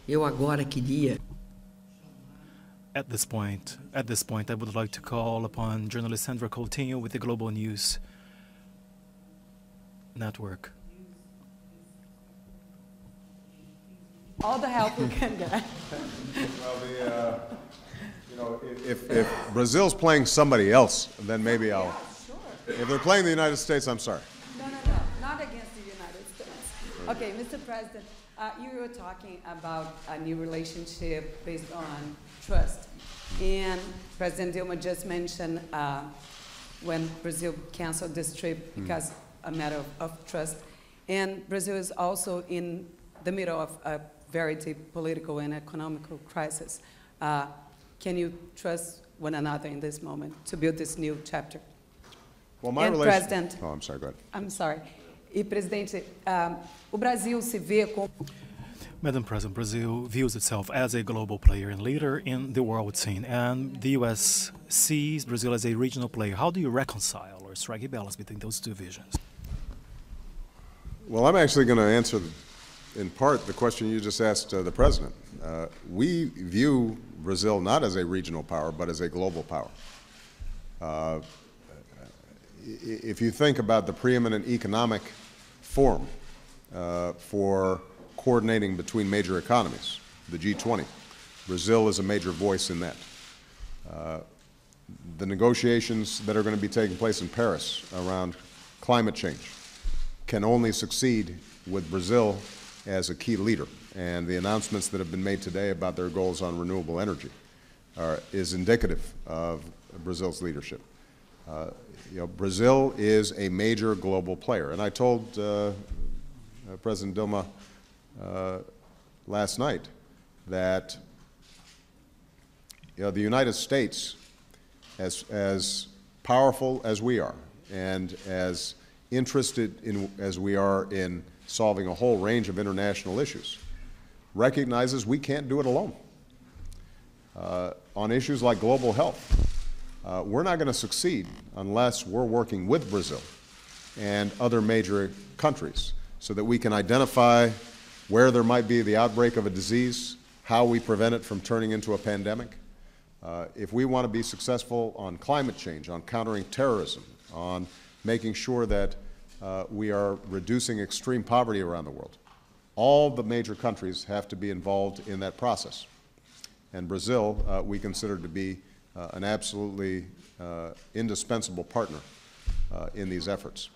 Eu agora queria. At this point, I would like to call upon journalist Centro with the Global News Network. All the help we can get. Well, if Brazil's playing somebody else, then maybe I'll. Yeah, sure. If they're playing the United States, I'm sorry. No, not against the United States. Okay, Mr. President, you were talking about a new relationship based on trust. And President Dilma just mentioned when Brazil canceled this trip because a matter of trust. And Brazil is also in the middle of a very deep political and economical crisis. Can you trust one another in this moment to build this new chapter? Well, my President. Oh, I'm sorry, go ahead. I'm sorry. E, presidente, o Brasil se vê como. Madam President, Brazil views itself as a global player and leader in the world scene, and the U.S. sees Brazil as a regional player. How do you reconcile or strike a balance between those two visions? Well, I'm actually going to answer, in part, the question you just asked the President. We view Brazil not as a regional power, but as a global power. If you think about the preeminent economic forum for coordinating between major economies, the G20, Brazil is a major voice in that. The negotiations that are going to be taking place in Paris around climate change can only succeed with Brazil as a key leader. And the announcements that have been made today about their goals on renewable energy is indicative of Brazil's leadership. Brazil is a major global player. And I told President Dilma last night that the United States, as powerful as we are and as interested as we are in solving a whole range of international issues, recognizes we can't do it alone. On issues like global health, we're not going to succeed unless we're working with Brazil and other major countries so that we can identify where there might be the outbreak of a disease, how we prevent it from turning into a pandemic. If we want to be successful on climate change, on countering terrorism, on making sure that we are reducing extreme poverty around the world, all the major countries have to be involved in that process. And Brazil, we consider to be an absolutely indispensable partner in these efforts.